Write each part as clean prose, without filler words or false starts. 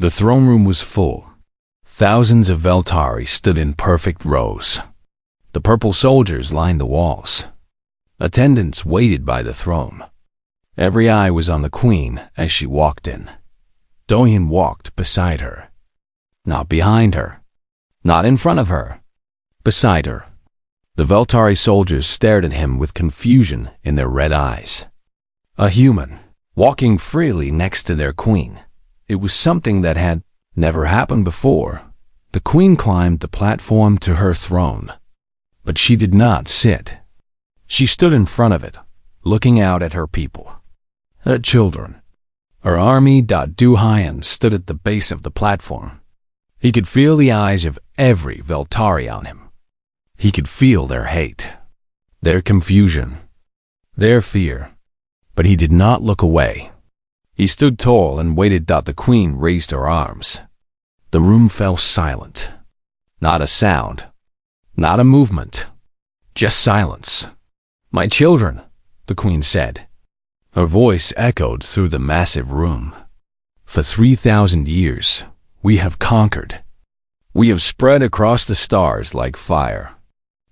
The throne room was full. Thousands of Veltari stood in perfect rows. The purple soldiers lined the walls. Attendants waited by the throne. Every eye was on the queen as she walked in. Doyen walked beside her. Not behind her. Not in front of her. Beside her. The Veltari soldiers stared at him with confusion in their red eyes. A human, walking freely next to their queen. It was something that had never happened before. The queen climbed the platform to her throne. But she did not sit. She stood in front of it, looking out at her people. Her children. Her army. Duhayan stood at the base of the platform. He could feel the eyes of every Veltari on him. He could feel their hate, their confusion, their fear. But he did not look away. He stood tall and waited. The queen raised her arms. The room fell silent. Not a sound. Not a movement. Just silence. "My children," the queen said. Her voice echoed through the massive room. "For 3,000 years, we have conquered. We have spread across the stars like fire.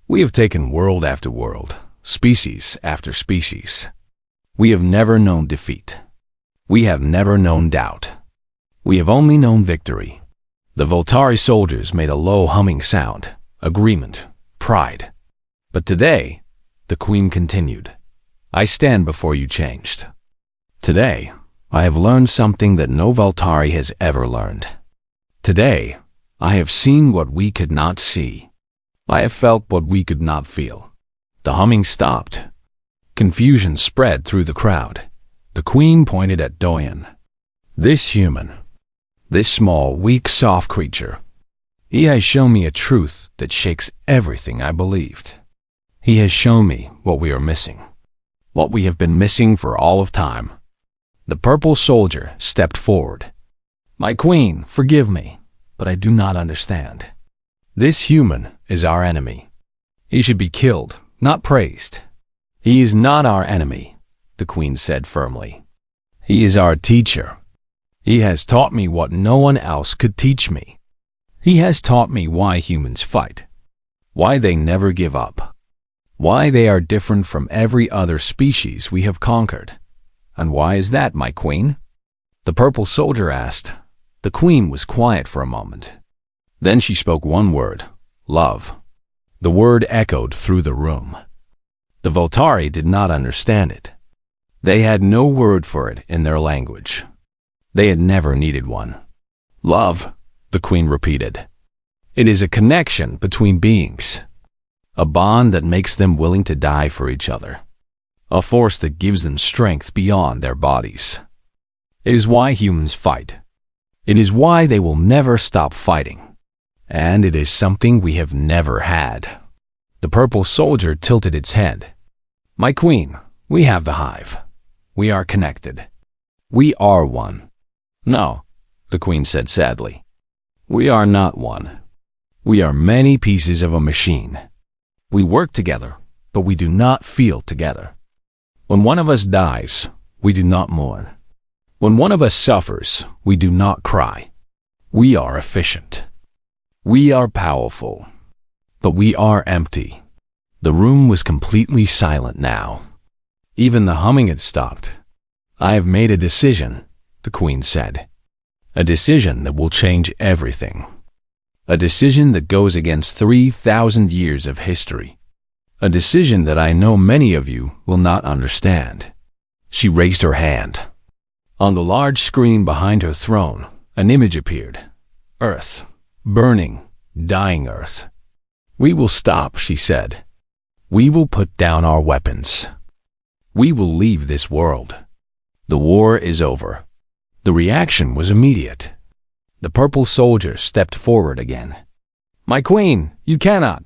We have taken world after world, species after species. We have never known defeat. We have never known doubt. We have only known victory." The Voltari soldiers made a low humming sound, agreement, pride. "But today," the queen continued, "I stand before you changed. Today, I have learned something that no Voltari has ever learned. Today, I have seen what we could not see. I have felt what we could not feel." The humming stopped. Confusion spread through the crowd. The queen pointed at Doyen. "This human, this small, weak, soft creature, he has shown me a truth that shakes everything I believed. He has shown me what we are missing, what we have been missing for all of time." The purple soldier stepped forward. "My queen, forgive me, but I do not understand. This human is our enemy. He should be killed, not praised." "He is not our enemy," the queen said firmly. "He is our teacher. He has taught me what no one else could teach me. He has taught me why humans fight, why they never give up, why they are different from every other species we have conquered." "And why is that, my queen?" the purple soldier asked. The queen was quiet for a moment. Then she spoke one word, "Love." The word echoed through the room. The Voltari did not understand it. They had no word for it in their language. They had never needed one. "Love," the queen repeated. "It is a connection between beings. A bond that makes them willing to die for each other. A force that gives them strength beyond their bodies. It is why humans fight. It is why they will never stop fighting. And it is something we have never had." The purple soldier tilted its head. "My queen, we have the hive. We are connected. We are one." "No," the queen said sadly. "We are not one. We are many pieces of a machine. We work together, but we do not feel together. When one of us dies, we do not mourn. When one of us suffers, we do not cry. We are efficient. We are powerful. But we are empty." The room was completely silent now. Even the humming had stopped. "I have made a decision," the queen said. "A decision that will change everything. A decision that goes against 3,000 years of history. A decision that I know many of you will not understand." She raised her hand. On the large screen behind her throne, an image appeared. Earth. Burning, dying Earth. "We will stop," she said. "We will put down our weapons. We will leave this world. The war is over." The reaction was immediate. The purple soldier stepped forward again. "My queen, you cannot.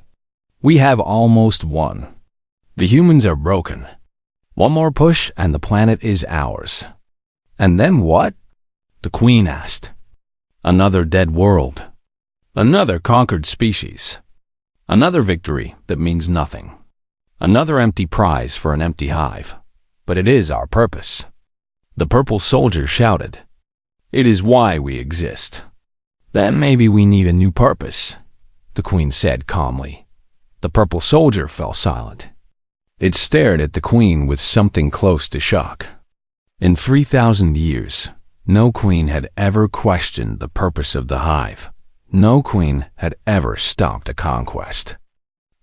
We have almost won. The humans are broken. One more push and the planet is ours." "And then what?" the queen asked. "Another dead world. Another conquered species. Another victory that means nothing. Another empty prize for an empty hive. But it is our purpose." The purple soldier shouted. It is why we exist. Then maybe we need a new purpose, the Queen said calmly. The purple soldier fell silent. It stared at the Queen with something close to shock. In 3,000 years, no queen had ever questioned the purpose of the hive. No queen had ever stopped a conquest.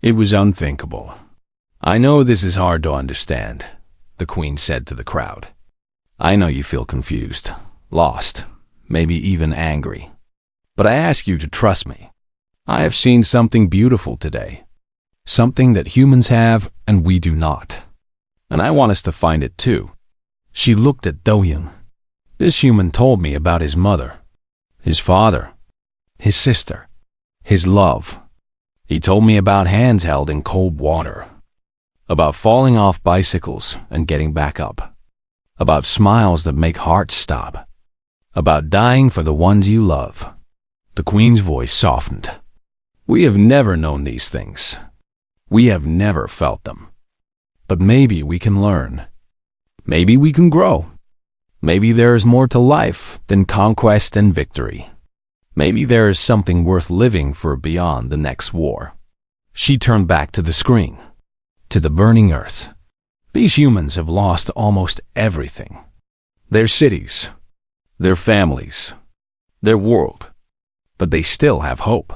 It was unthinkable. I know this is hard to understand, the Queen said to the crowd. I know you feel confused, lost, maybe even angry. But I ask you to trust me. I have seen something beautiful today. Something that humans have and we do not. And I want us to find it too. She looked at Do-hyun. This human told me about his mother, his father, his sister, his love. He told me about hands held in cold water, about falling off bicycles and getting back up, about smiles that make hearts stop, about dying for the ones you love. The Queen's voice softened. We have never known these things. We have never felt them. But maybe we can learn. Maybe we can grow. Maybe there is more to life than conquest and victory. Maybe there is something worth living for beyond the next war. She turned back to the screen, to the burning earth. These humans have lost almost everything. Their cities, their families, their world. But they still have hope.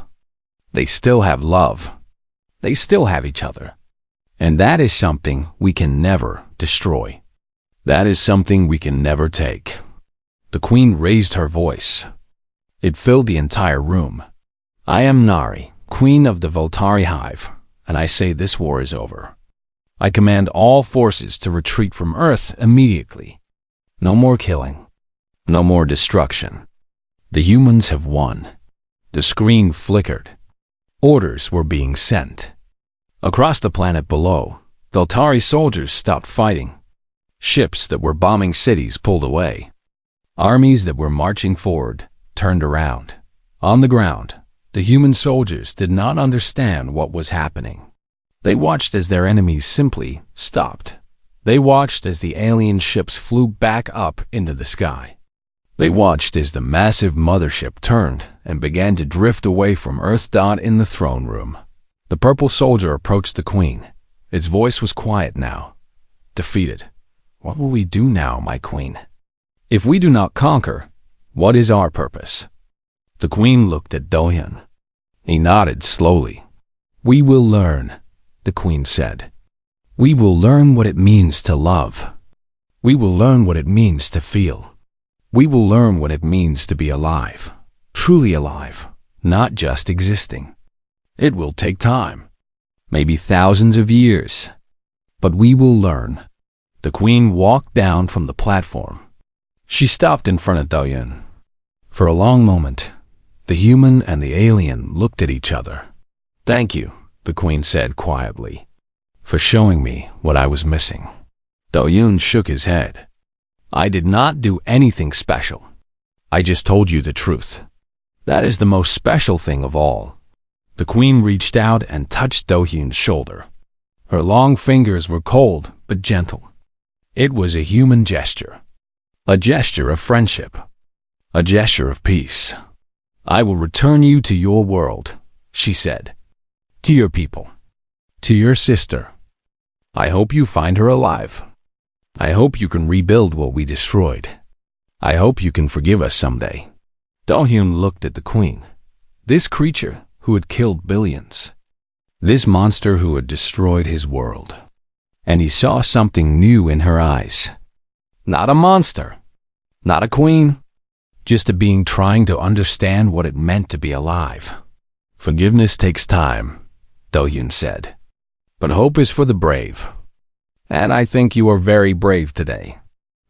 They still have love. They still have each other. And that is something we can never destroy. That is something we can never take. The Queen raised her voice. It filled the entire room. I am Nari, Queen of the Voltari Hive, and I say this war is over. I command all forces to retreat from Earth immediately. No more killing. No more destruction. The humans have won. The screen flickered. Orders were being sent. Across the planet below, Voltari soldiers stopped fighting. Ships that were bombing cities pulled away. Armies that were marching forward turned around. On the ground, the human soldiers did not understand what was happening. They watched as their enemies simply stopped. They watched as the alien ships flew back up into the sky. They watched as the massive mothership turned and began to drift away from Earth. In the throne room, the purple soldier approached the Queen. Its voice was quiet now. Defeated. What will we do now, my Queen? If we do not conquer, what is our purpose? The Queen looked at Do-hyun. He nodded slowly. We will learn, the Queen said. We will learn what it means to love. We will learn what it means to feel. We will learn what it means to be alive, truly alive, not just existing. It will take time, maybe thousands of years, but we will learn. The Queen walked down from the platform. She stopped in front of Do-hyun. For a long moment, the human and the alien looked at each other. Thank you, the Queen said quietly, for showing me what I was missing. Do-hyun shook his head. I did not do anything special. I just told you the truth. That is the most special thing of all. The Queen reached out and touched Do-hyun's shoulder. Her long fingers were cold but gentle. It was a human gesture. A gesture of friendship. A gesture of peace. I will return you to your world, she said. To your people. To your sister. I hope you find her alive. I hope you can rebuild what we destroyed. I hope you can forgive us someday. Do-hyun looked at the Queen. This creature who had killed billions. This monster who had destroyed his world. And he saw something new in her eyes. Not a monster. Not a queen. Just a being trying to understand what it meant to be alive. Forgiveness takes time, Do-hyun said. But hope is for the brave. And I think you are very brave today.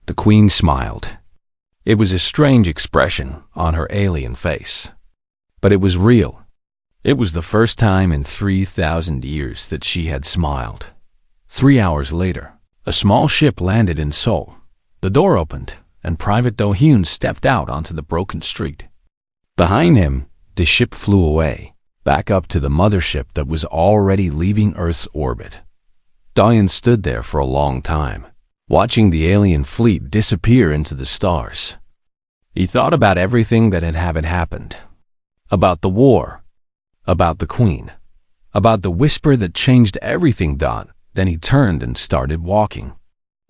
The Queen smiled. It was a strange expression on her alien face. But it was real. It was the first time in 3,000 years that she had smiled. 3 hours later, a small ship landed in Seoul. The door opened, and Private Do-hyun stepped out onto the broken street. Behind him, the ship flew away, back up to the mothership that was already leaving Earth's orbit. Do-hyun stood there for a long time, watching the alien fleet disappear into the stars. He thought about everything that had happened. About the war. About the queen. About the whisper that changed everything. Then he turned and started walking.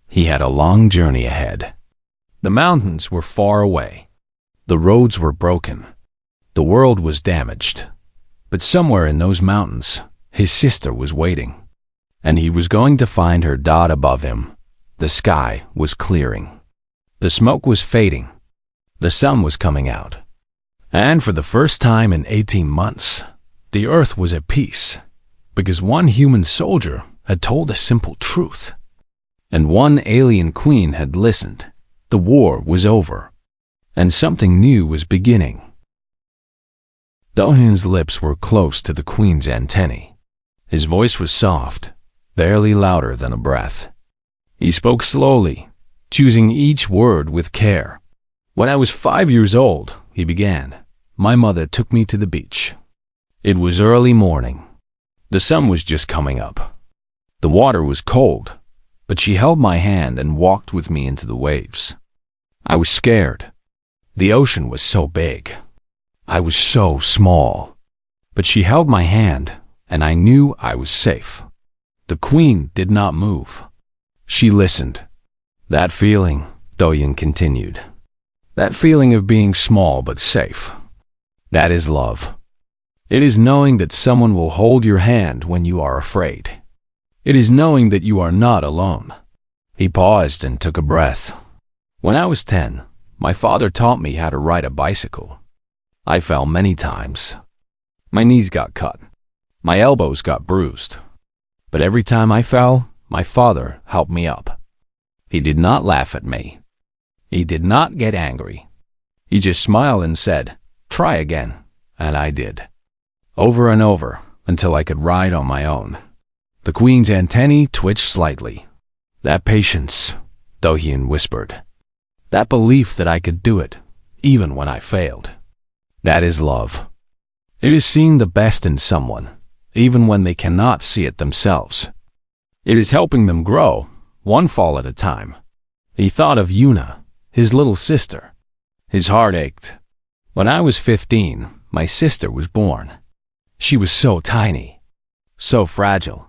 He had a long journey ahead. The mountains were far away. The roads were broken. The world was damaged. But somewhere in those mountains, his sister was waiting. And he was going to find her. Above him, the sky was clearing. The smoke was fading. The sun was coming out. And for the first time in 18 months, the earth was at peace, because one human soldier had told a simple truth. And one alien queen had listened. The war was over, and something new was beginning. Dohyun's lips were close to the queen's antennae. His voice was soft, barely louder than a breath. He spoke slowly, choosing each word with care. When I was 5 years old, he began, my mother took me to the beach. It was early morning. The sun was just coming up. The water was cold, but she held my hand and walked with me into the waves. I was scared. The ocean was so big. I was so small. But she held my hand, and I knew I was safe. The queen did not move. She listened. That feeling, Dohyun continued. That feeling of being small but safe. That is love. It is knowing that someone will hold your hand when you are afraid. It is knowing that you are not alone. He paused and took a breath. When I was 10, my father taught me how to ride a bicycle. I fell many times. My knees got cut. My elbows got bruised. But every time I fell, my father helped me up. He did not laugh at me. He did not get angry. He just smiled and said, try again. And I did. Over and over, until I could ride on my own. The queen's antennae twitched slightly. That patience, Dohyun whispered. That belief that I could do it, even when I failed. That is love. It is seeing the best in someone, even when they cannot see it themselves. It is helping them grow, one fall at a time. He thought of Yuna, his little sister. His heart ached. When I was 15, my sister was born. She was so tiny, so fragile.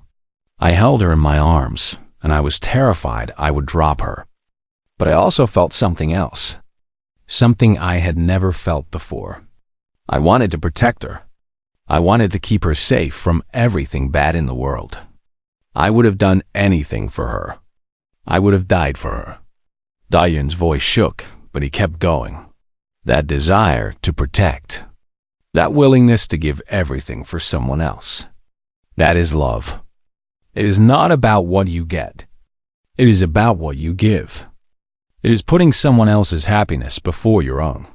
I held her in my arms, and I was terrified I would drop her. But I also felt something else, something I had never felt before. I wanted to protect her. I wanted to keep her safe from everything bad in the world. I would have done anything for her. I would have died for her. Dohyun's voice shook, but he kept going. That desire to protect. That willingness to give everything for someone else. That is love. It is not about what you get. It is about what you give. It is putting someone else's happiness before your own.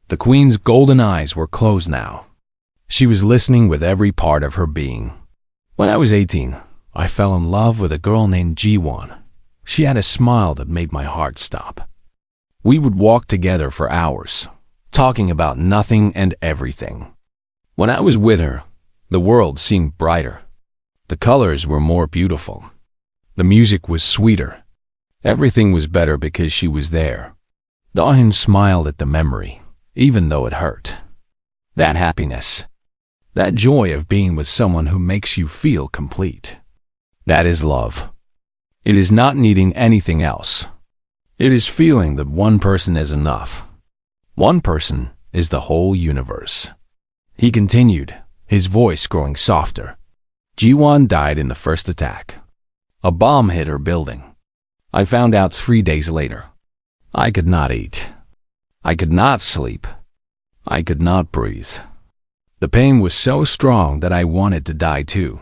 The queen's golden eyes were closed now. She was listening with every part of her being. When I was 18, I fell in love with a girl named Jiwon. She had a smile that made my heart stop. We would walk together for hours, talking about nothing and everything. When I was with her, the world seemed brighter. The colors were more beautiful. The music was sweeter. Everything was better because she was there. Dohyun smiled at the memory, even though it hurt. That happiness, that joy of being with someone who makes you feel complete. That is love. It is not needing anything else. It is feeling that one person is enough. One person is the whole universe. He continued, his voice growing softer. Jiwon died in the first attack. A bomb hit her building. I found out 3 days later. I could not eat. I could not sleep. I could not breathe. The pain was so strong that I wanted to die too.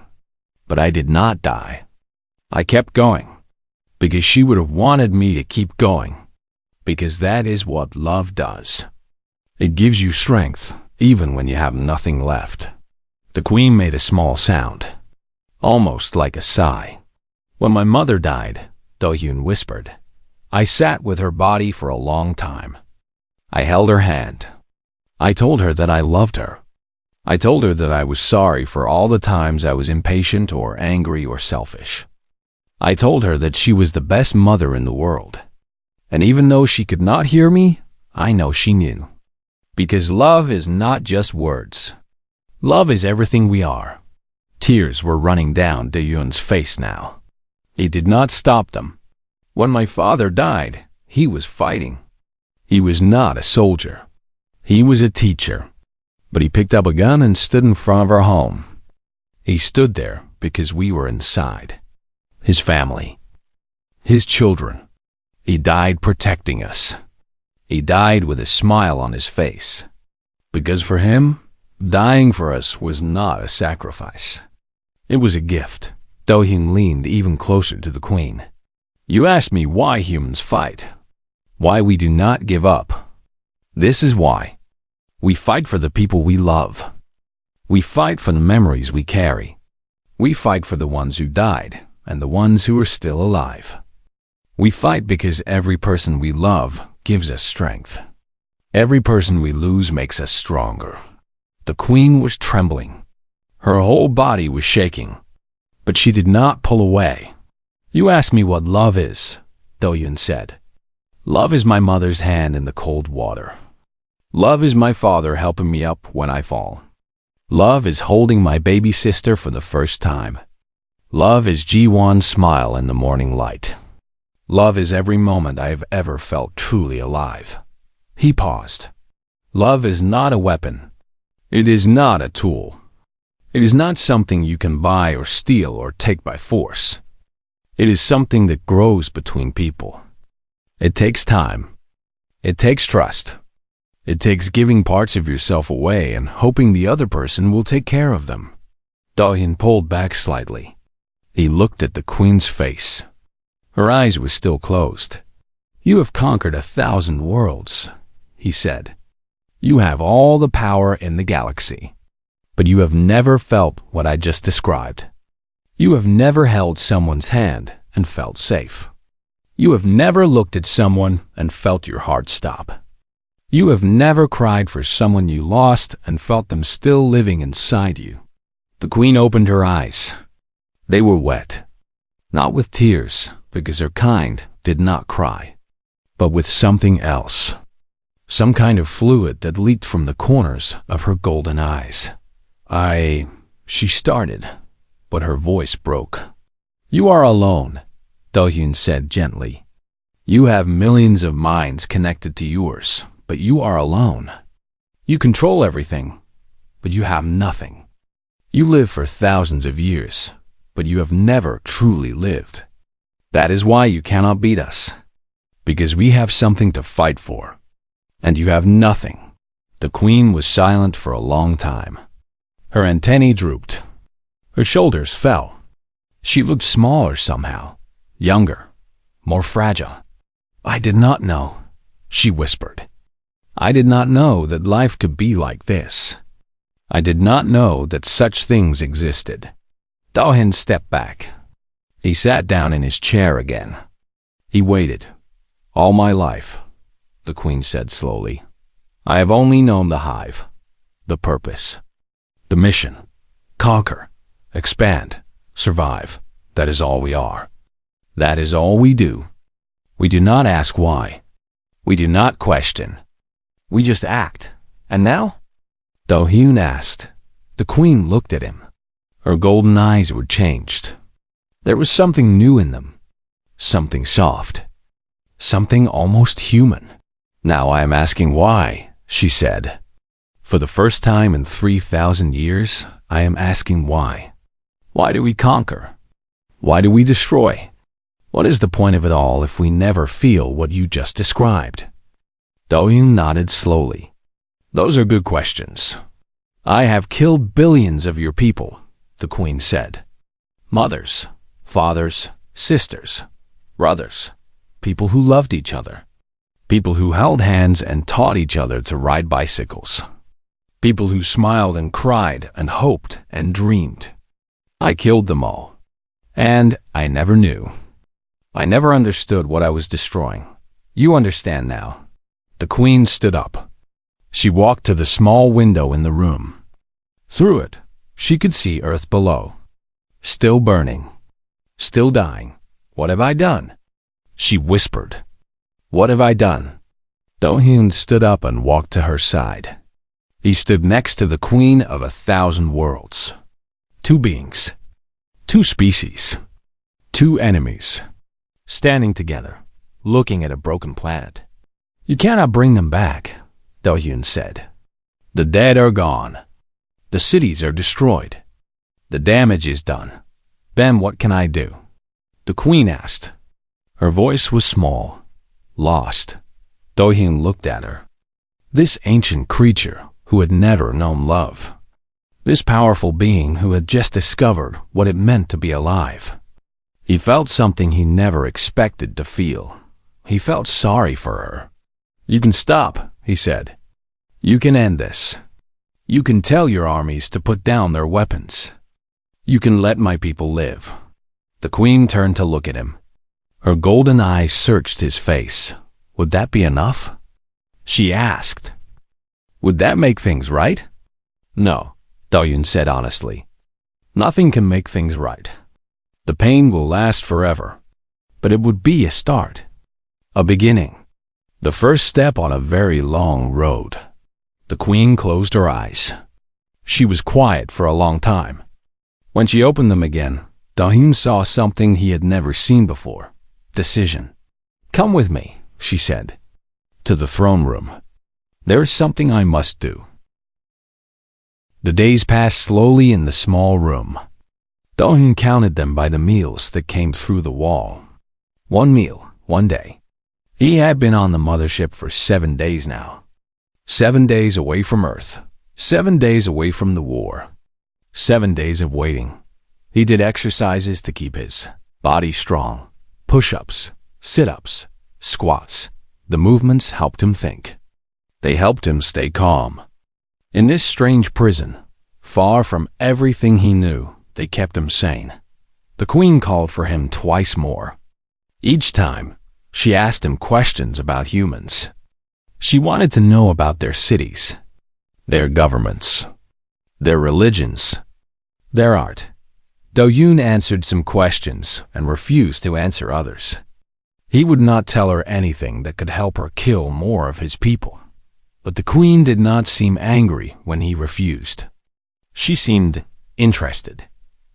But I did not die. I kept going. Because she would have wanted me to keep going. Because that is what love does. It gives you strength, even when you have nothing left. The queen made a small sound, almost like a sigh. When my mother died, Dohyun whispered, I sat with her body for a long time. I held her hand. I told her that I loved her. I told her that I was sorry for all the times I was impatient or angry or selfish. I told her that she was the best mother in the world. And even though she could not hear me, I know she knew. Because love is not just words. Love is everything we are. Tears were running down De-Yoon's face now. He did not stop them. When my father died, he was fighting. He was not a soldier. He was a teacher. But he picked up a gun and stood in front of our home. He stood there because we were inside. His family. His children. He died protecting us. He died with a smile on his face. Because for him, dying for us was not a sacrifice. It was a gift. Do-hyun leaned even closer to the Queen. You asked me why humans fight. Why we do not give up. This is why. We fight for the people we love. We fight for the memories we carry. We fight for the ones who died and the ones who are still alive. We fight because every person we love gives us strength. Every person we lose makes us stronger. The Queen was trembling. Her whole body was shaking. But she did not pull away. You asked me what love is, Do-hyun said. Love is my mother's hand in the cold water. Love is my father helping me up when I fall. Love is holding my baby sister for the first time. Love is Ji-won's smile in the morning light. Love is every moment I have ever felt truly alive. He paused. Love is not a weapon. It is not a tool. It is not something you can buy or steal or take by force. It is something that grows between people. It takes time. It takes trust. It takes giving parts of yourself away and hoping the other person will take care of them. Do-hyun pulled back slightly. He looked at the Queen's face. Her eyes were still closed. You have conquered 1,000 worlds, he said. You have all the power in the galaxy. But you have never felt what I just described. You have never held someone's hand and felt safe. You have never looked at someone and felt your heart stop. You have never cried for someone you lost and felt them still living inside you. The Queen opened her eyes. They were wet. Not with tears, because her kind did not cry, but with something else. Some kind of fluid that leaked from the corners of her golden eyes. She started, but her voice broke. You are alone, Do-hyun said gently. You have millions of minds connected to yours, but you are alone. You control everything, but you have nothing. You live for thousands of years, but you have never truly lived. That is why you cannot beat us, because we have something to fight for, and you have nothing. The Queen was silent for a long time. Her antennae drooped. Her shoulders fell. She looked smaller somehow, younger, more fragile. I did not know, she whispered. I did not know that life could be like this. I did not know that such things existed. Do-hyun stepped back. He sat down in his chair again. He waited. All my life, the Queen said slowly, I have only known the hive, the purpose, the mission. Conquer, expand, survive. That is all we are. That is all we do. We do not ask why. We do not question. We just act. And now? Do-hyun asked. The Queen looked at him. Her golden eyes were changed. There was something new in them. Something soft. Something almost human. Now I am asking why, she said. For the first time in 3,000 years, I am asking why. Why do we conquer? Why do we destroy? What is the point of it all if we never feel what you just described? Do-hyun nodded slowly. Those are good questions. I have killed billions of your people, the Queen said. Mothers, fathers, sisters, brothers, people who loved each other, people who held hands and taught each other to ride bicycles, people who smiled and cried and hoped and dreamed. I killed them all. And I never knew. I never understood what I was destroying. You understand now. The Queen stood up. She walked to the small window in the room. Through it, she could see Earth below. Still burning. Still dying. What have I done? She whispered. What have I done? Do-hyun stood up and walked to her side. He stood next to the Queen of 1,000 Worlds. Two beings, two species, two enemies, standing together, looking at a broken planet. "You cannot bring them back," Do-hyun said. "The dead are gone. The cities are destroyed. The damage is done. Then what can I do?" The Queen asked. Her voice was small, lost. Do-hyun looked at her. This ancient creature who had never known love. This powerful being who had just discovered what it meant to be alive. He felt something he never expected to feel. He felt sorry for her. "You can stop," he said. "You can end this. You can tell your armies to put down their weapons. You can let my people live." The Queen turned to look at him. Her golden eyes searched his face. "Would that be enough?" she asked. "Would that make things right?" "No," Do-hyun said honestly. "Nothing can make things right. The pain will last forever. But it would be a start. A beginning. The first step on a very long road." The Queen closed her eyes. She was quiet for a long time. When she opened them again, Do-hyun saw something he had never seen before. Decision. "Come with me," she said. "To the throne room. There is something I must do." The days passed slowly in the small room. Do-hyun counted them by the meals that came through the wall. One meal, one day. He had been on the mothership for 7 days now. 7 days away from Earth. 7 days away from the war. 7 days of waiting. He did exercises to keep his body strong. Push-ups, sit-ups, squats. The movements helped him think. They helped him stay calm. In this strange prison, far from everything he knew, they kept him sane. The Queen called for him twice more. Each time, she asked him questions about humans. She wanted to know about their cities, their governments, their religions, their art. Do-hyun answered some questions and refused to answer others. He would not tell her anything that could help her kill more of his people. But the Queen did not seem angry when he refused. She seemed interested,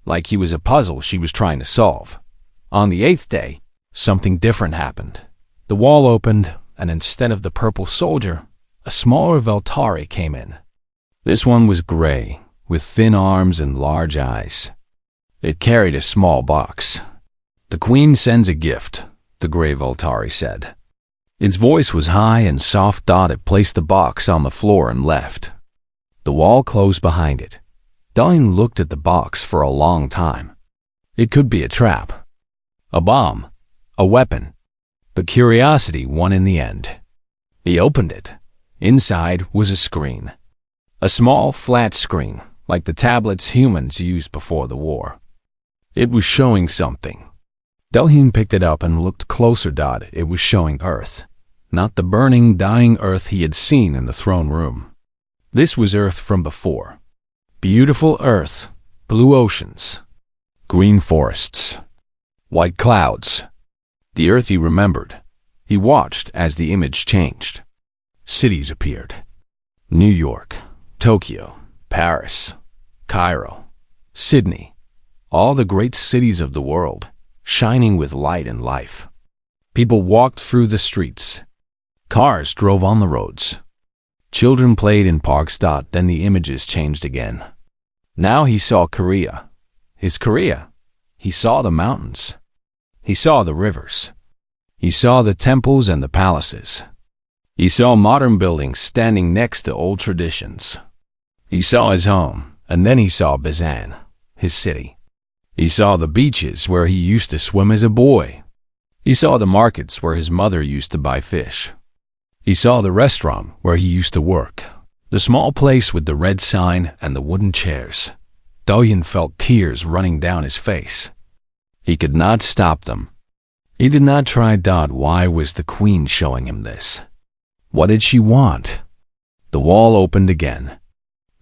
like he was a puzzle she was trying to solve. On the 8th day, something different happened. The wall opened, and instead of the purple soldier, a smaller Veltari came in. This one was gray, with thin arms and large eyes. It carried a small box. "The Queen sends a gift," the gray Veltari said. Its voice was high and soft. It placed the box on the floor and left. The wall closed behind it. Do-hyun looked at the box for a long time. It could be a trap, a bomb, a weapon. But curiosity won in the end. He opened it. Inside was a screen. A small, flat screen, like the tablets humans used before the war. It was showing something. Do-hyun picked it up and looked closer. It was showing Earth, not the burning, dying Earth he had seen in the throne room. This was Earth from before. Beautiful Earth, blue oceans, green forests, white clouds. The Earth he remembered. He watched as the image changed. Cities appeared. New York, Tokyo, Paris, Cairo, Sydney, all the great cities of the world, shining with light and life. People walked through the streets. Cars drove on the roads. Children played in parks. Then the images changed again. Now he saw Korea. His Korea. He saw the mountains. He saw the rivers. He saw the temples and the palaces. He saw modern buildings standing next to old traditions. He saw his home, and then he saw Busan, his city. He saw the beaches where he used to swim as a boy. He saw the markets where his mother used to buy fish. He saw the restaurant where he used to work, the small place with the red sign and the wooden chairs. Do-hyun felt tears running down his face. He could not stop them. He did not try. Why was the Queen showing him this? What did she want? The wall opened again.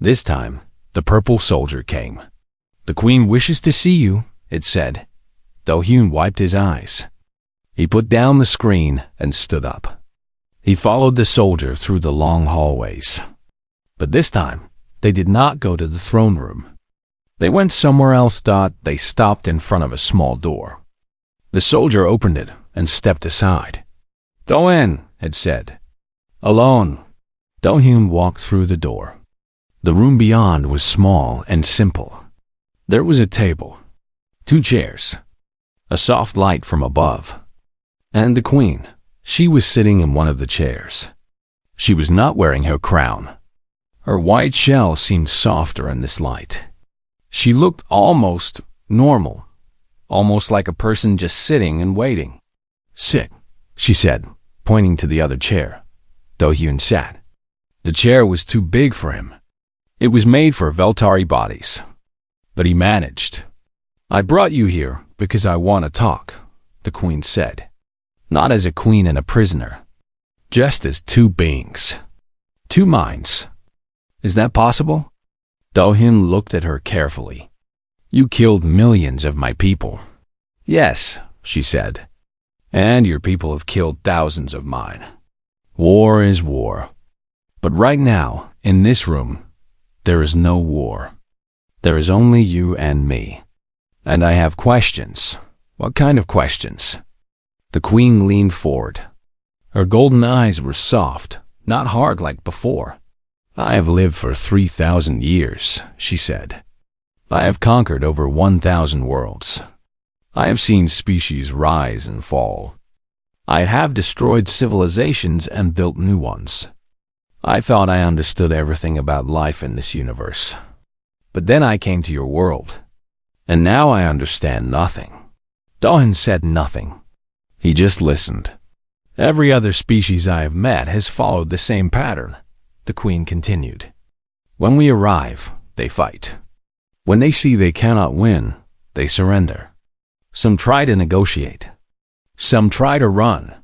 This time, the purple soldier came. "The Queen wishes to see you," it said. Do-hyun wiped his eyes. He put down the screen and stood up. He followed the soldier through the long hallways. But this time, they did not go to the throne room. They went somewhere else. They stopped in front of a small door. The soldier opened it and stepped aside. "Go in," it said. "Alone." Do-hyun walked through the door. The room beyond was small and simple. There was a table, 2 chairs, a soft light from above, and the queen. She was sitting in one of the chairs. She was not wearing her crown. Her white shell seemed softer in this light. She looked almost normal, almost like a person just sitting and waiting. "Sit," she said, pointing to the other chair. Do-hyun sat. The chair was too big for him. It was made for Veltari bodies. But he managed. "I brought you here because I want to talk," the queen said. "Not as a queen and a prisoner. Just as 2 beings. 2 minds. Is that possible?" Do-hyun looked at her carefully. "You killed millions of my people." "Yes," she said. "And your people have killed thousands of mine. War is war. But right now, in this room, there is no war. There is only you and me. And I have questions." "What kind of questions?" The queen leaned forward. Her golden eyes were soft, not hard like before. "I have lived for 3,000 years, she said. "I have conquered over 1,000 worlds. I have seen species rise and fall. I have destroyed civilizations and built new ones. I thought I understood everything about life in this universe. But then I came to your world, and now I understand nothing." Do-hyun said nothing. He just listened. "Every other species I have met has followed the same pattern," the queen continued. "When we arrive, they fight. When they see they cannot win, they surrender. Some try to negotiate. Some try to run.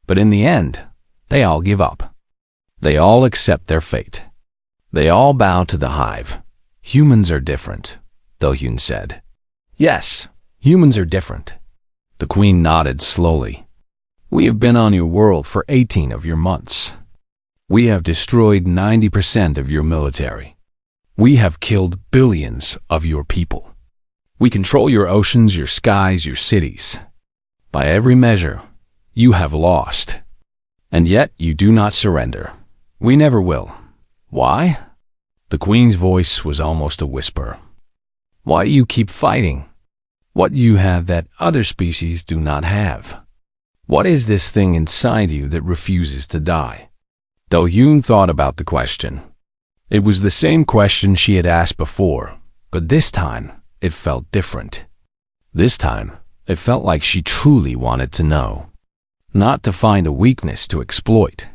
But in the end, they all give up. They all accept their fate. They all bow to the hive. Humans are different," Do-hyun said. "Yes, humans are different." The queen nodded slowly. "We have been on your world for 18 of your months. We have destroyed 90% of your military. We have killed billions of your people. We control your oceans, your skies, your cities. By every measure, you have lost. And yet you do not surrender. We never will. Why?" The queen's voice was almost a whisper. "Why do you keep fighting? What you have that other species do not have? What is this thing inside you that refuses to die?" Do-hyun thought about the question. It was the same question she had asked before, but this time it felt different. This time it felt like she truly wanted to know. Not to find a weakness to exploit,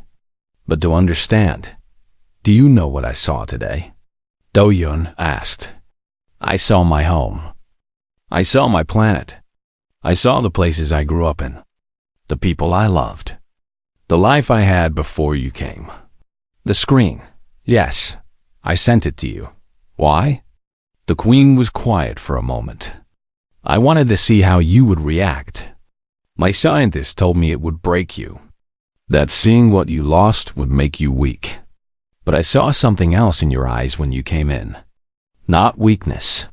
but to understand. "Do you know what I saw today?" Do-hyun asked. "I saw my home. I saw my planet. I saw the places I grew up in. The people I loved. The life I had before you came. The screen. Yes, I sent it to you. Why?" The queen was quiet for a moment. "I wanted to see how you would react. My scientist told me it would break you. That seeing what you lost would make you weak. But I saw something else in your eyes when you came in. Not weakness.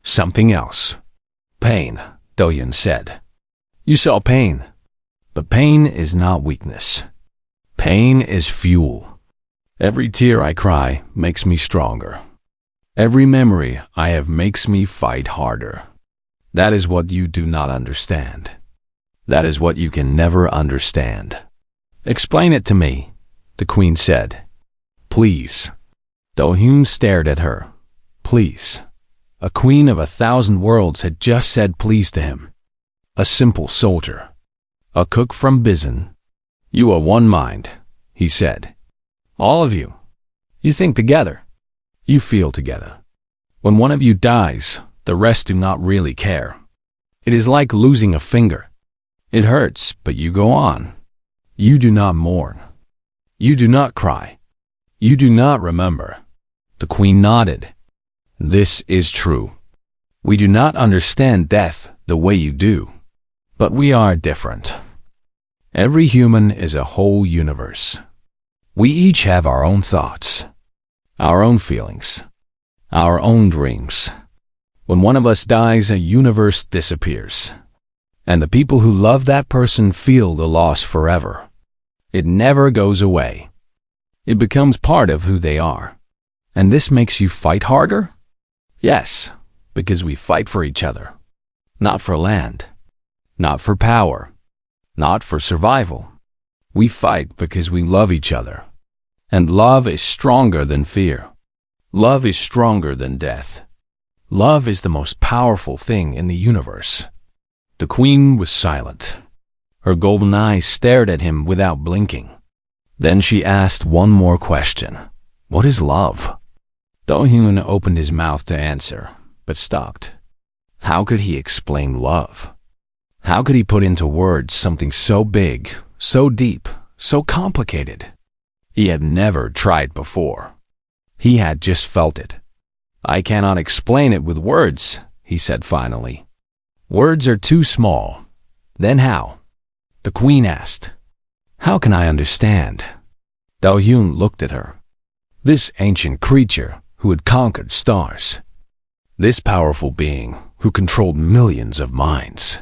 Something else. Pain," Do-hyun said. "You saw pain. But pain is not weakness. Pain is fuel. Every tear I cry makes me stronger. Every memory I have makes me fight harder. That is what you do not understand. That is what you can never understand." "Explain it to me," the queen said. "Please." Do-hyun stared at her. Please. A queen of 1,000 worlds had just said please to him. A simple soldier. A cook from Bizen. "You are one mind," he said. "All of you. You think together. You feel together. When one of you dies, the rest do not really care. It is like losing a finger. It hurts, but you go on. You do not mourn. You do not cry. You do not remember." The queen nodded. "This is true. We do not understand death the way you do, but we are different. Every human is a whole universe. We each have our own thoughts, our own feelings, our own dreams. When one of us dies, a universe disappears. And the people who love that person feel the loss forever. It never goes away. It becomes part of who they are. And this makes you fight harder? Yes, because we fight for each other. Not for land. Not for power. Not for survival. We fight because we love each other. And love is stronger than fear. Love is stronger than death. Love is the most powerful thing in the universe. The queen was silent. Her golden eyes stared at him without blinking. Then she asked one more question. What is love? Do-hyun opened his mouth to answer, but stopped. How could he explain love? How could he put into words something so big, so deep, so complicated? He had never tried before. He had just felt it. I cannot explain it with words, he said finally. Words are too small. Then how? The queen asked. How can I understand? Do-hyun looked at her. This ancient creature who had conquered stars. This powerful being who controlled millions of minds.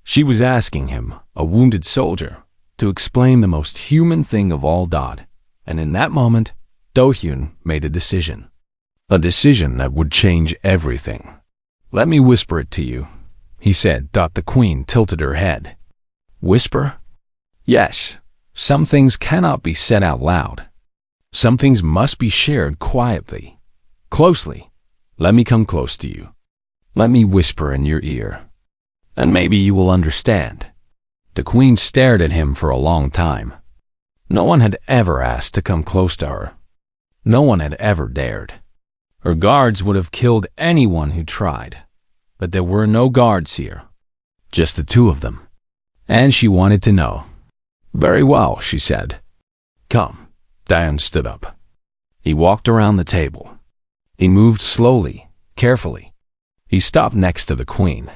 She was asking him, a wounded soldier, to explain the most human thing of all. And in that moment, Do-hyun made a decision. A decision that would change everything. Let me whisper it to you, he said. The queen tilted her head. Whisper? Yes, some things cannot be said out loud. Some things must be shared quietly, closely. Let me come close to you. Let me whisper in your ear. And maybe you will understand. The queen stared at him for a long time. No one had ever asked to come close to her. No one had ever dared. Her guards would have killed anyone who tried. But there were no guards here. Just the two of them. And she wanted to know. Very well, she said. Come. Diane stood up. He walked around the table. He moved slowly, carefully. He stopped next to the queen.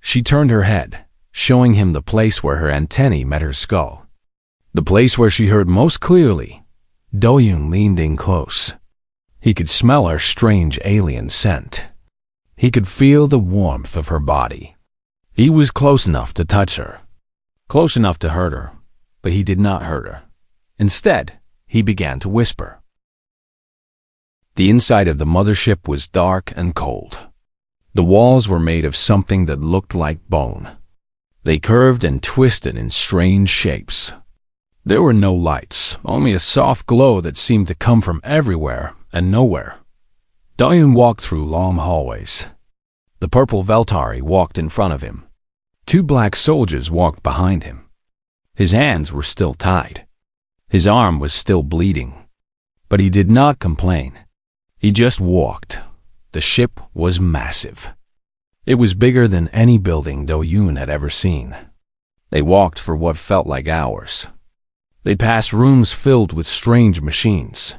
She turned her head, showing him the place where her antennae met her skull. The place where she heard most clearly. Do-hyun leaned in close. He could smell her strange alien scent. He could feel the warmth of her body. He was close enough to touch her. Close enough to hurt her, but he did not hurt her. Instead, he began to whisper. The inside of the mothership was dark and cold. The walls were made of something that looked like bone. They curved and twisted in strange shapes. There were no lights, only a soft glow that seemed to come from everywhere and nowhere. Do-hyun walked through long hallways. The purple Veltari walked in front of him. Two black soldiers walked behind him. His hands were still tied. His arm was still bleeding. But he did not complain. He just walked. The ship was massive. It was bigger than any building Do-hyun had ever seen. They walked for what felt like hours. They passed rooms filled with strange machines.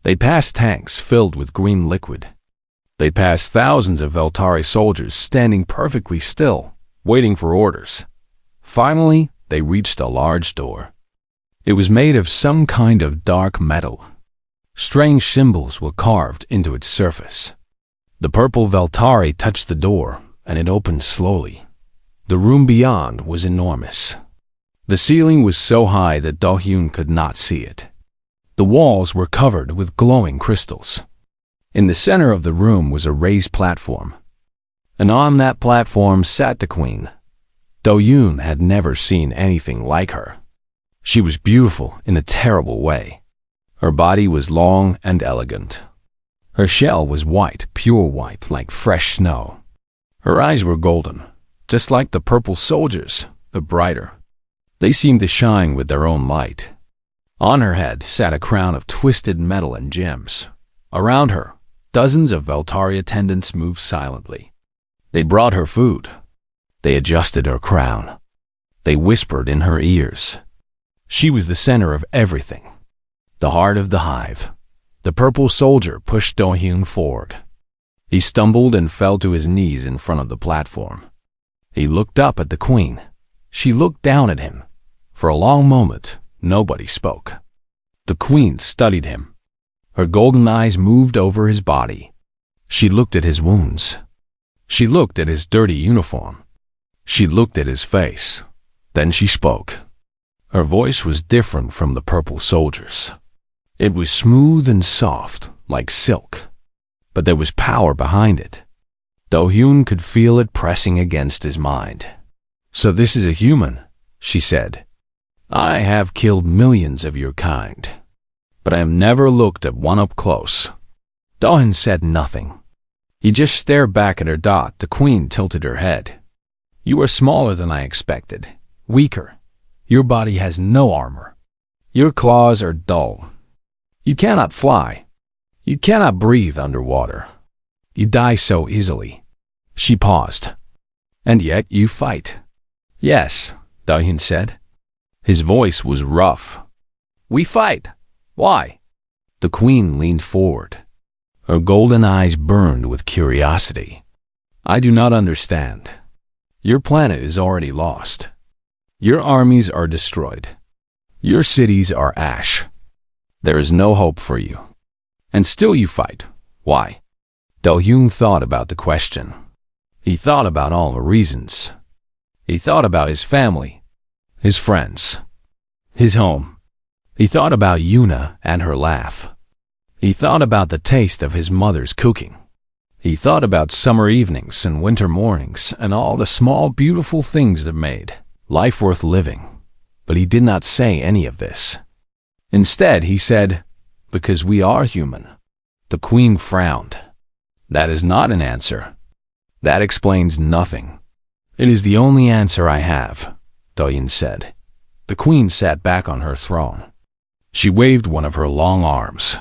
They passed tanks filled with green liquid. They passed thousands of Veltari soldiers standing perfectly still, waiting for orders. Finally, they reached a large door. It was made of some kind of dark metal. Strange symbols were carved into its surface. The purple Veltari touched the door, and it opened slowly. The room beyond was enormous. The ceiling was so high that Do-hyun could not see it. The walls were covered with glowing crystals. In the center of the room was a raised platform. And on that platform sat the queen. Do-hyun had never seen anything like her. She was beautiful in a terrible way. Her body was long and elegant. Her shell was white, pure white, like fresh snow. Her eyes were golden, just like the purple soldiers, but brighter. They seemed to shine with their own light. On her head sat a crown of twisted metal and gems. Around her, dozens of Veltari attendants moved silently. They brought her food. They adjusted her crown. They whispered in her ears. She was the center of everything, the heart of the hive. The purple soldier pushed Do-hyun forward. He stumbled and fell to his knees in front of the platform. He looked up at the queen. She looked down at him. For a long moment, nobody spoke. The queen studied him. Her golden eyes moved over his body. She looked at his wounds. She looked at his dirty uniform. She looked at his face. Then she spoke. Her voice was different from the purple soldiers. It was smooth and soft, like silk. But there was power behind it. Do-hyun could feel it pressing against his mind. "So this is a human," she said. "I have killed millions of your kind, but I have never looked at one up close." Do-hyun said nothing. He just stared back at her. The queen tilted her head. "You are smaller than I expected, weaker. Your body has no armor. Your claws are dull. You cannot fly. You cannot breathe underwater. You die so easily." She paused. "And yet you fight." "Yes," Do-hyun said. His voice was rough. "We fight. Why?" The queen leaned forward. Her golden eyes burned with curiosity. "I do not understand. Your planet is already lost. Your armies are destroyed. Your cities are ash. There is no hope for you. And still you fight. Why?" Do-hyun thought about the question. He thought about all the reasons. He thought about his family, his friends, his home. He thought about Yuna and her laugh. He thought about the taste of his mother's cooking. He thought about summer evenings and winter mornings and all the small, beautiful things that made life worth living. But he did not say any of this. Instead, he said, "Because we are human." The queen frowned. "That is not an answer. That explains nothing." "It is the only answer I have," Do-hyun said. The queen sat back on her throne. She waved one of her long arms.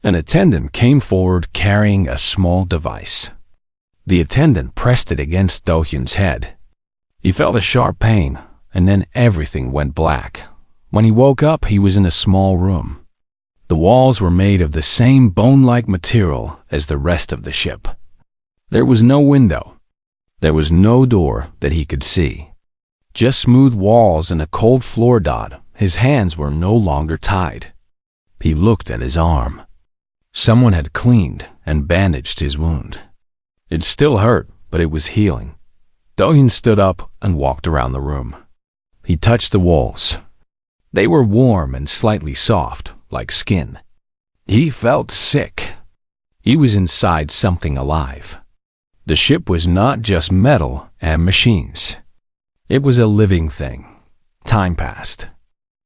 An attendant came forward carrying a small device. The attendant pressed it against Do-hyun's head. He felt a sharp pain, and then everything went black. When he woke up, he was in a small room. The walls were made of the same bone-like material as the rest of the ship. There was no window. There was no door that he could see. Just smooth walls and a cold floor. His hands were no longer tied. He looked at his arm. Someone had cleaned and bandaged his wound. It still hurt, but it was healing. Do-hyun stood up and walked around the room. He touched the walls. They were warm and slightly soft, like skin. He felt sick. He was inside something alive. The ship was not just metal and machines. It was a living thing. Time passed.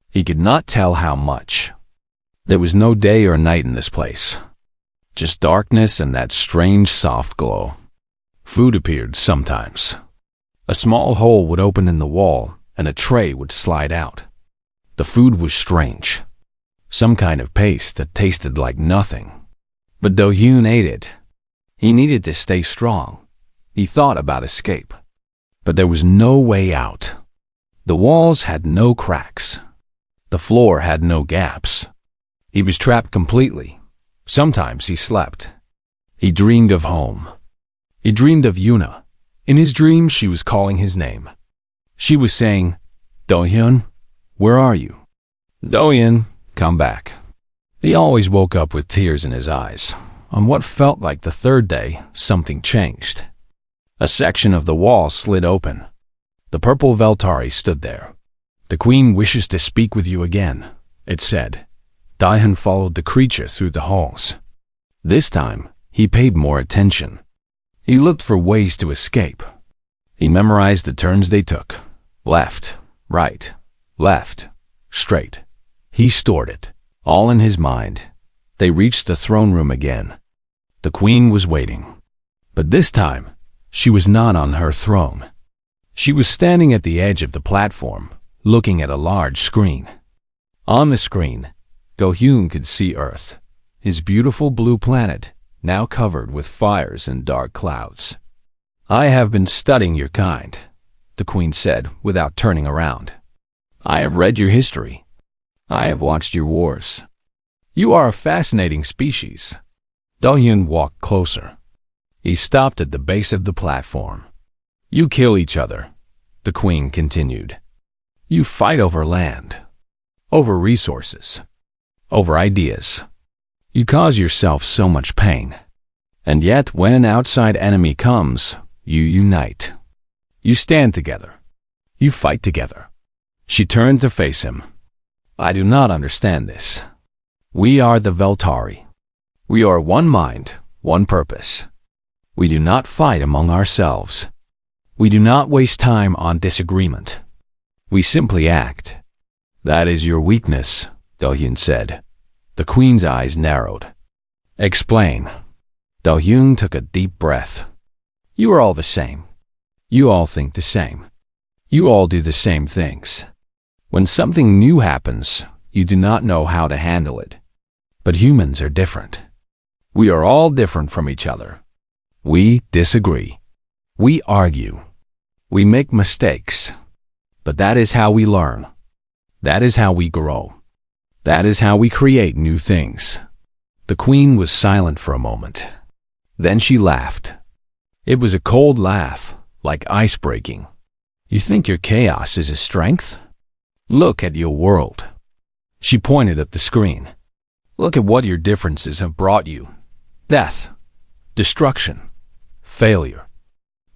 He could not tell how much. There was no day or night in this place. Just darkness and that strange soft glow. Food appeared sometimes. A small hole would open in the wall and a tray would slide out. The food was strange. Some kind of paste that tasted like nothing. But Do-hyun ate it. He needed to stay strong. He thought about escape. But there was no way out. The walls had no cracks. The floor had no gaps. He was trapped completely. Sometimes he slept. He dreamed of home. He dreamed of Yuna. In his dreams, she was calling his name. She was saying, "Do-hyun, where are you? Do-hyun, come back." He always woke up with tears in his eyes. On what felt like the third day, something changed. A section of the wall slid open. The purple Veltari stood there. "The queen wishes to speak with you again," it said. Do-hyun followed the creature through the halls. This time, he paid more attention. He looked for ways to escape. He memorized the turns they took. Left, right, left, straight. He stored it, all in his mind. They reached the throne room again. The queen was waiting. But this time, she was not on her throne. She was standing at the edge of the platform, looking at a large screen. On the screen, Do-hyun could see Earth, his beautiful blue planet, now covered with fires and dark clouds. "I have been studying your kind," the queen said without turning around. "I have read your history. I have watched your wars. You are a fascinating species." Do-hyun walked closer. He stopped at the base of the platform. "You kill each other," the queen continued. You fight over land, over resources, over ideas. You cause yourself so much pain. And yet, when an outside enemy comes, you unite. You stand together. You fight together. She turned to face him. I do not understand this. We are the Veltari. We are one mind, one purpose. We do not fight among ourselves. We do not waste time on disagreement. We simply act. That is your weakness, Do-hyun said. The Queen's eyes narrowed. Explain. Do-hyun took a deep breath. You are all the same. You all think the same. You all do the same things. When something new happens, you do not know how to handle it. But humans are different. We are all different from each other. We disagree. We argue. We make mistakes. But that is how we learn. That is how we grow. That is how we create new things. The Queen was silent for a moment. Then she laughed. It was a cold laugh, like ice breaking. You think your chaos is a strength? Look at your world. She pointed at the screen. Look at what your differences have brought you. Death, destruction, failure.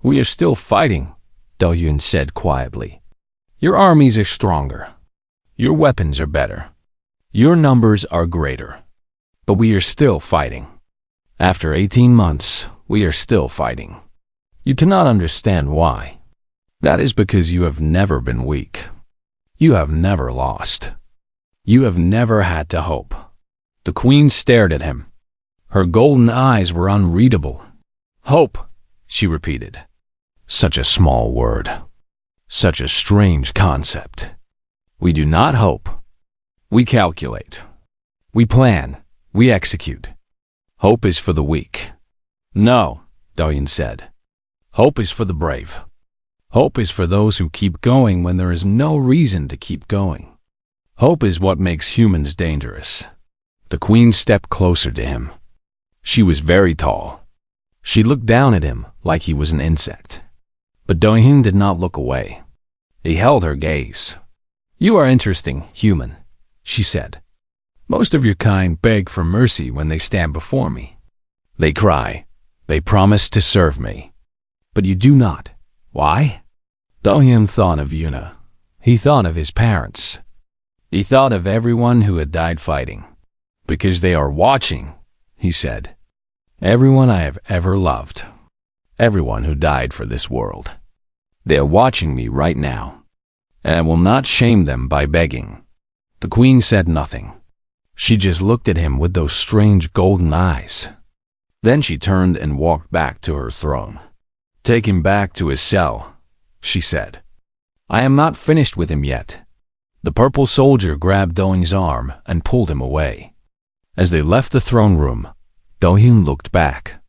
We are still fighting, Do-hyun said quietly. Your armies are stronger. Your weapons are better. Your numbers are greater. But we are still fighting. After 18 months, we are still fighting. You cannot understand why. That is because you have never been weak. You have never lost. You have never had to hope. The Queen stared at him. Her golden eyes were unreadable. Hope, she repeated. Such a small word. Such a strange concept. We do not hope. We calculate. We plan. We execute. Hope is for the weak. No, Do-hyun said. Hope is for the brave. Hope is for those who keep going when there is no reason to keep going. Hope is what makes humans dangerous. The Queen stepped closer to him. She was very tall. She looked down at him like he was an insect. But Do-hyun did not look away. He held her gaze. You are interesting, human, she said. Most of your kind beg for mercy when they stand before me. They cry. They promise to serve me. But you do not. Why? Do-hyun thought of Yuna. He thought of his parents. He thought of everyone who had died fighting. Because they are watching, he said. Everyone I have ever loved. Everyone who died for this world. They are watching me right now. And I will not shame them by begging. The Queen said nothing. She just looked at him with those strange golden eyes. Then she turned and walked back to her throne. Take him back to his cell, she said. I am not finished with him yet. The purple soldier grabbed Do-hyun's arm and pulled him away. As they left the throne room, Do-hyun looked back.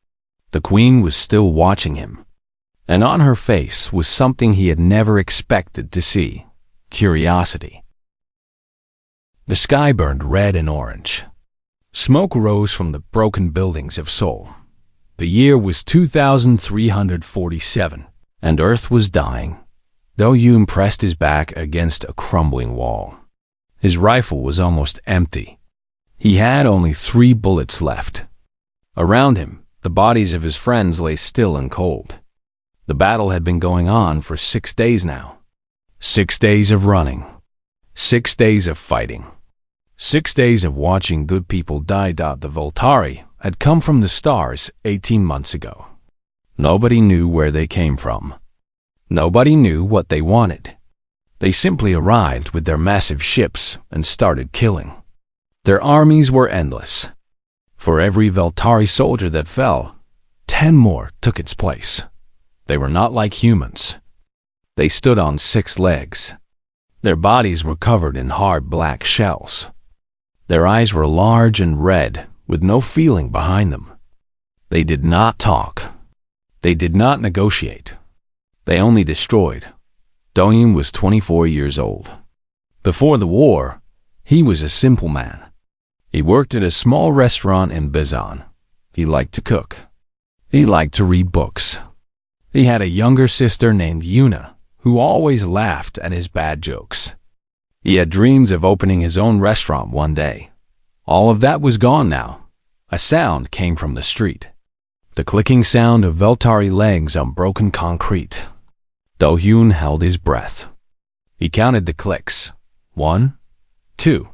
The Queen was still watching him. And on her face was something he had never expected to see: curiosity. The sky burned red and orange. Smoke rose from the broken buildings of Seoul. The year was 2347, and Earth was dying. Do-hyun pressed his back against a crumbling wall. His rifle was almost empty. He had only 3 bullets left. Around him, the bodies of his friends lay still and cold. The battle had been going on for 6 days now. 6 days of running. 6 days of fighting. 6 days of watching good people die. The Voltari had come from the stars 18 months ago. Nobody knew where they came from. Nobody knew what they wanted. They simply arrived with their massive ships and started killing. Their armies were endless. For every Voltari soldier that fell, 10 more took its place. They were not like humans. They stood on 6 legs. Their bodies were covered in hard black shells. Their eyes were large and red, with no feeling behind them. They did not talk. They did not negotiate. They only destroyed. Do-hyun was 24 years old. Before the war, he was a simple man. He worked at a small restaurant in Busan. He liked to cook. He liked to read books. He had a younger sister named Yuna, who always laughed at his bad jokes. He had dreams of opening his own restaurant one day. All of that was gone now. A sound came from the street. The clicking sound of Veltari legs on broken concrete. Do-hyun held his breath. He counted the clicks. 1, 2,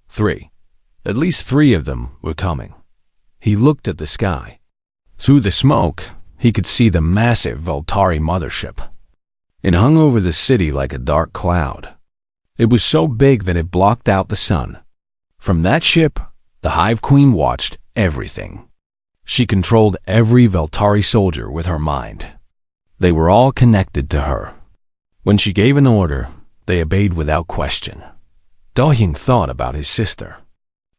3. At least 3 of them were coming. He looked at the sky. Through the smoke, he could see the massive Veltari mothership. It hung over the city like a dark cloud. It was so big that it blocked out the sun. From that ship, the Hive Queen watched everything. She controlled every Veltari soldier with her mind. They were all connected to her. When she gave an order, they obeyed without question. Do-hyun thought about his sister.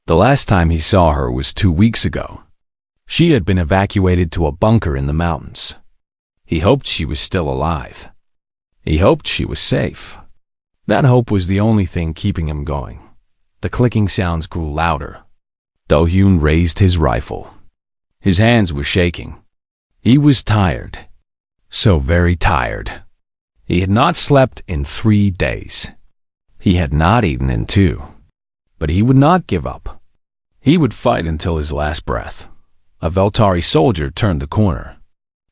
The last time he saw her was 2 weeks ago. She had been evacuated to a bunker in the mountains. He hoped she was still alive. He hoped she was safe. That hope was the only thing keeping him going. The clicking sounds grew louder. Do-hyun raised his rifle. His hands were shaking. He was tired. So very tired. He had not slept in 3 days. He had not eaten in 2. But he would not give up. He would fight until his last breath. A Veltari soldier turned the corner.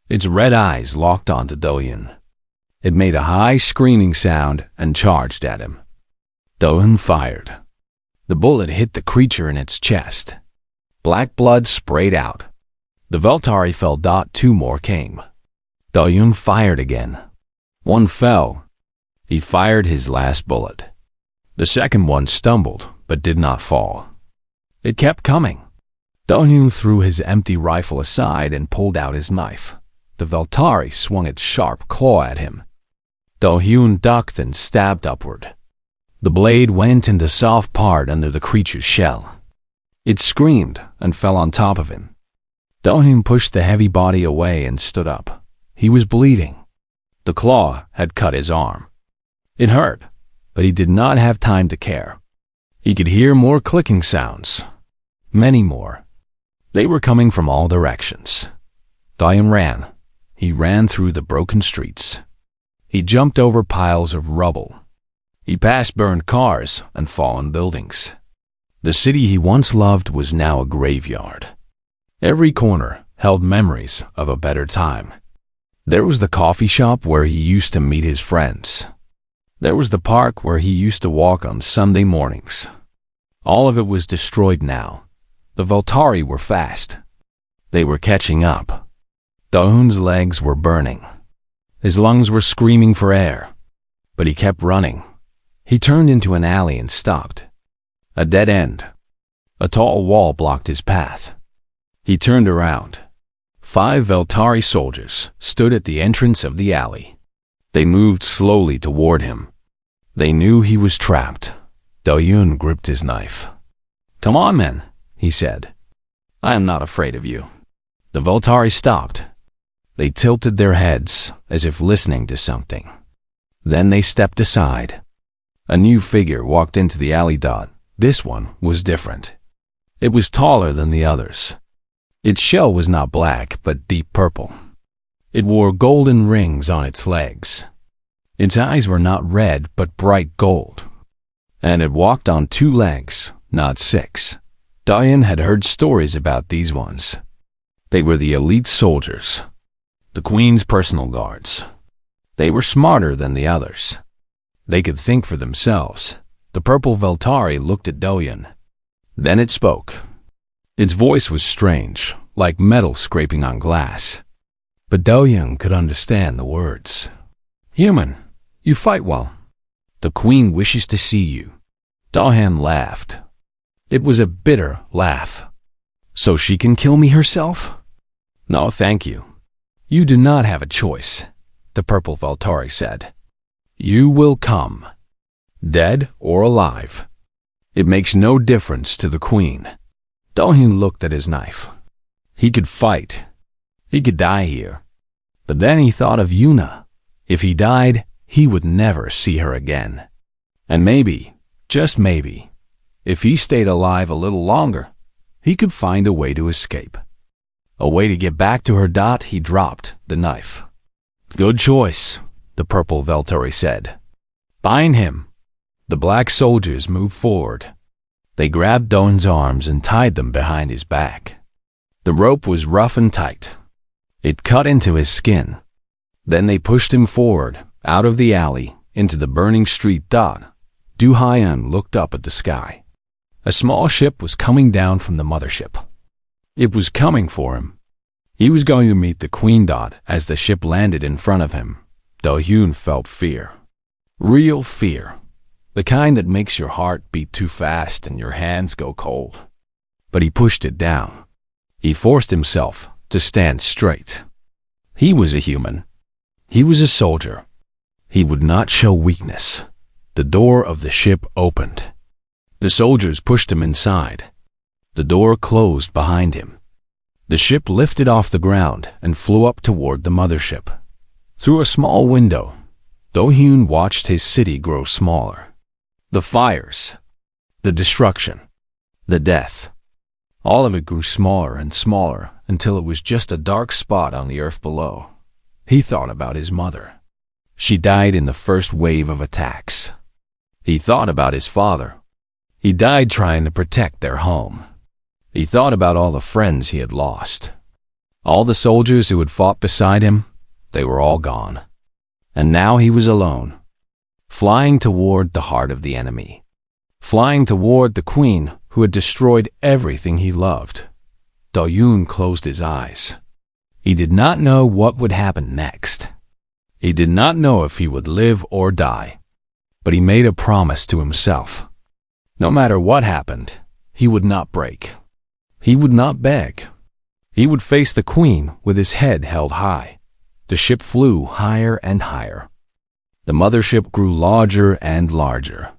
Its red eyes locked onto Do-hyun. It made a high screaming sound and charged at him. Do-hyun fired. The bullet hit the creature in its chest. Black blood sprayed out. The Veltari fell. 2 more came. Do-hyun fired again. 1 fell. He fired his last bullet. The second one stumbled, but did not fall. It kept coming. Do-hyun threw his empty rifle aside and pulled out his knife. The Veltari swung its sharp claw at him. Do-hyun ducked and stabbed upward. The blade went in the soft part under the creature's shell. It screamed and fell on top of him. Do-hyun pushed the heavy body away and stood up. He was bleeding. The claw had cut his arm. It hurt, but he did not have time to care. He could hear more clicking sounds. Many more. They were coming from all directions. Do-hyun ran. He ran through the broken streets. He jumped over piles of rubble. He passed burned cars and fallen buildings. The city he once loved was now a graveyard. Every corner held memories of a better time. There was the coffee shop where he used to meet his friends. There was the park where he used to walk on Sunday mornings. All of it was destroyed now. The Veltari were fast. They were catching up. Do-hyun's legs were burning. His lungs were screaming for air. But he kept running. He turned into an alley and stopped. A dead end. A tall wall blocked his path. He turned around. 5 Veltari soldiers stood at the entrance of the alley. They moved slowly toward him. They knew he was trapped. Do-hyun gripped his knife. "Come on, men," he said. "I am not afraid of you." The Veltari stopped. They tilted their heads as if listening to something. Then they stepped aside. A new figure walked into the alley. This one was different. It was taller than the others. Its shell was not black, but deep purple. It wore golden rings on its legs. Its eyes were not red, but bright gold. And it walked on 2 legs, not 6. Do-hyun had heard stories about these ones. They were the elite soldiers, the Queen's personal guards. They were smarter than the others. They could think for themselves. The purple Veltari looked at Do-hyun. Then it spoke. Its voice was strange, like metal scraping on glass. But Do-hyun could understand the words. "Human, you fight well. The Queen wishes to see you." Do-hyun laughed. It was a bitter laugh. "So she can kill me herself?" "No, thank you. You do not have a choice," the purple Veltari said. "You will come, dead or alive. It makes no difference to the Queen." Do-hyun looked at his knife. He could fight. He could die here. But then he thought of Yuna. If he died, he would never see her again. And maybe, just maybe, if he stayed alive a little longer, he could find a way to escape. A way to get back to her. He dropped the knife. "Good choice," the purple Veltari said. Bind him. The black soldiers moved forward. They grabbed Doan's arms and tied them behind his back. The rope was rough and tight. It cut into his skin. Then they pushed him forward, out of the alley, into the burning street. Du Haiyan looked up at the sky. A small ship was coming down from the mothership. It was coming for him. He was going to meet the Queen. As the ship landed in front of him, Do-hyun felt fear. Real fear. The kind that makes your heart beat too fast and your hands go cold. But he pushed it down. He forced himself to stand straight. He was a human. He was a soldier. He would not show weakness. The door of the ship opened. The soldiers pushed him inside. The door closed behind him. The ship lifted off the ground and flew up toward the mothership. Through a small window, Do-hyun watched his city grow smaller. The fires, the destruction, the death. All of it grew smaller and smaller until it was just a dark spot on the earth below. He thought about his mother. She died in the first wave of attacks. He thought about his father. He died trying to protect their home. He thought about all the friends he had lost. All the soldiers who had fought beside him, they were all gone. And now he was alone, flying toward the heart of the enemy, flying toward the queen who had destroyed everything he loved. Do-hyun closed his eyes. He did not know what would happen next. He did not know if he would live or die. But he made a promise to himself. No matter what happened, he would not break. He would not beg. He would face the queen with his head held high. The ship flew higher and higher. The mothership grew larger and larger.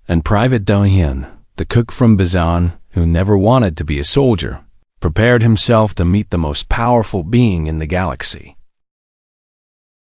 And Private Do-hyun, the cook from Busan, who never wanted to be a soldier, prepared himself to meet the most powerful being in the galaxy.